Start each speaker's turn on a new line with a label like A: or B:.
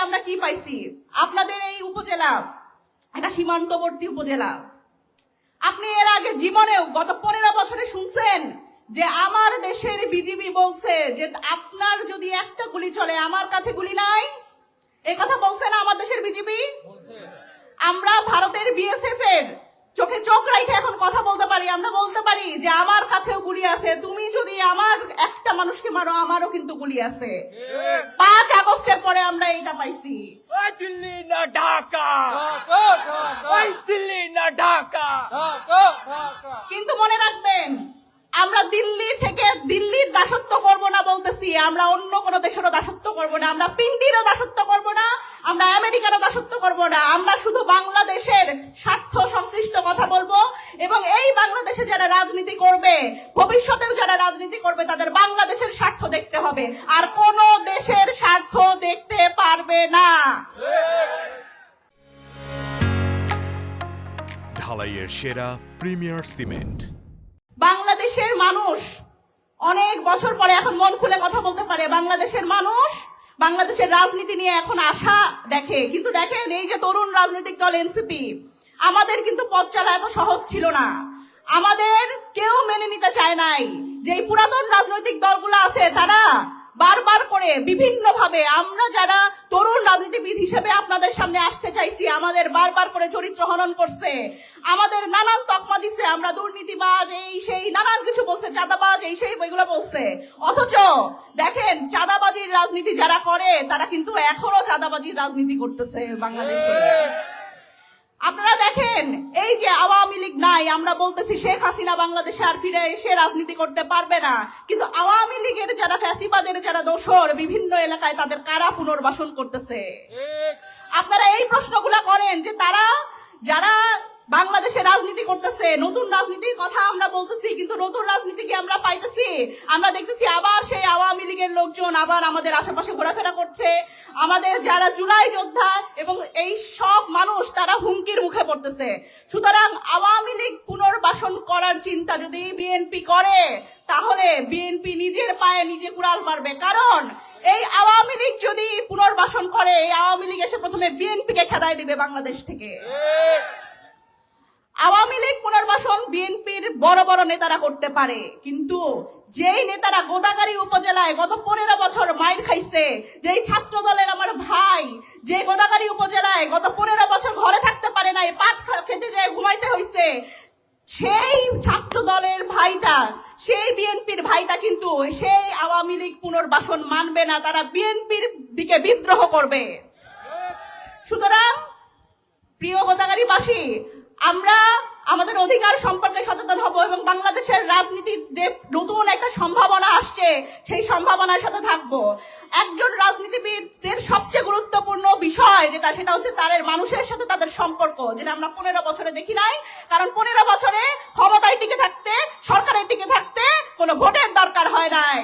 A: আমরা কি পাইছি? আপনাদের এই উপজেলা একটা সীমান্তবর্তী উপজেলা। আপনি এর আগে জীবনেও গত 15 বছরে শুনছেন যে আমার দেশের বিজিবি বলছে যে আপনার যদি একটা গুলি চলে, আমার কাছে গুলি নাই? এই কথা বলছে না আমার দেশের বিজিবি? আমরা ভারতের বিএসএফ এর চোখে চোখ রাখে এখন কথা বলতে পারি। আমরা বলতে পারি যে আমার কাছেও গুলি আছে, তুমি যদি আমার একটা মানুষকে মারো, আমারও কিন্তু গুলি আছে। 5 আগস্টের পরে আমরা এটা পাইছি।
B: দিল্লি না ঢাকা, দিল্লি না ঢাকা।
A: কিন্তু মনে রাখবেন, আমরা দিল্লি থেকে দিল্লির দাসত্ব করব না বলতেছি, আমরা অন্য কোন দেশেরও দাসত্ব করব না, আমরা পিন্ডিরও দাসত্ব করব না, আমরা আমেরিকারও দাসত্ব করব না। আমরা শুধু বাংলাদেশের স্বার্থ সংশ্লিষ্ট কথা বলবো এবং এই বাংলাদেশে যারা রাজনীতি করবে, ভবিষ্যতেও যারা রাজনীতি করবে, তাদের বাংলাদেশের স্বার্থ দেখতে হবে, আর কোন দেশের স্বার্থ দেখতে পারবে না।
C: ঢালাইয়ের সেরা প্রিমিয়ার সিমেন্ট।
A: বাংলাদেশের মানুষ অনেক বছর পরে এখন মন খুলে কথা বলতে পারে। বাংলাদেশের মানুষ বাংলাদেশের রাজনীতি নিয়ে এখন আশা দেখে। কিন্তু দেখেন, এই যে তরুণ রাজনৈতিক দল এনসিপি, আমাদের কিন্তু পথ চলা এত সহজ ছিল না। আমাদের কেউ মেনে নিতে চায় নাই যে এই পুরাতন রাজনৈতিক দলগুলো আছে, তারা বারবার করে বিভিন্ন ভাবে, আমরা যারা তরুণ রাজনীতিবিদ হিসেবে আপনাদের সামনে আসতে চাইছি, আমাদের বারবার করে চরিত্র হনন করছে, আমাদের নানান তকমা দিছে, আমরা দুর্নীতিবাজ, এই সেই নানান কিছু বলছে, চাঁদাবাজ, এই সেই বইগুলো বলছে। অথচ দেখেন, চাঁদাবাজির রাজনীতি যারা করে তারা কিন্তু এখনো চাঁদাবাজির রাজনীতি করতেছে বাংলাদেশে। আপনারা দেখেন, এই যে আওয়ামী লীগ নাই, আমরা বলতেছি শেখ হাসিনা বাংলাদেশে আর ফিরে এসে রাজনীতি করতে পারবে না, কিন্তু আওয়ামী লীগের যারা ফ্যাসিবাদের যারা দোসর, বিভিন্ন এলাকায় তাদের কারা পুনর্বাসন করতেছে। আপনারা এই প্রশ্নগুলা করেন যে তারা যারা বাংলাদেশে রাজনীতি করতেছে, নতুন রাজনীতির কথা আমরা বলতেছি, কিন্তু নতুন রাজনীতি কি আমরা পাইতেছি? আমরা দেখতেছি আবার সেই আওয়ামী লীগের লোকজন আবার আমাদের আশেপাশে ঘোরাফেরা করছে। আমাদের যারা জুলাই যোদ্ধা এবং এই সব মানুষ, তারা হুমকির মুখে পড়তেছে। সুতরাং আওয়ামী লীগ পুনর্বাসন করার চিন্তা যদি বিএনপি করে, তাহলে বিএনপি নিজের পায়ে নিজে কুড়াল মারবে। কারণ এই আওয়ামী লীগ যদি পুনর্বাসন করে, এই আওয়ামী লীগ এসে প্রথমে বিএনপিকে খেদায় দিবে বাংলাদেশ থেকে। আওয়ামী লীগ পুনর্বাসন বিএনপির বড় বড় নেতারা করতে পারে, কিন্তু যেই নেতারা গোদাগাড়ী উপজেলায় গত 15 বছর মাইর খাইছে, যেই ছাত্র দলের আমার ভাই যে গোদাগাড়ী উপজেলায় গত 15 বছর ঘরে থাকতে পারে নাই, পাট খেতে যায় ঘুমাইতে হইছে, সেই ছাত্র দলের ভাইটা, সেই বিএনপির ভাইটা কিন্তু সেই আওয়ামী লীগ পুনর্বাসন মানবে না, তারা বিএনপির দিকে বিদ্রোহ করবে। সুতরাং প্রিয় গোদাগাড়ীবাসী, আমরা আমাদের অধিকার সম্পর্কে সচেতন হব এবং বাংলাদেশের রাজনীতির যে নতুন একটা সম্ভাবনা আসছে, সেই সম্ভাবনার সাথে থাকব। একজন রাজনীতিবিদদের সবচেয়ে গুরুত্বপূর্ণ বিষয় যেটা, সেটা হচ্ছে তাদের মানুষের সাথে তাদের সম্পর্ক, যেটা আমরা 15 বছরে দেখি নাই। কারণ 15 বছরে ক্ষমতায় টিকে থাকতে, সরকারের টিকে থাকতে কোনো ভোটের দরকার হয় নাই।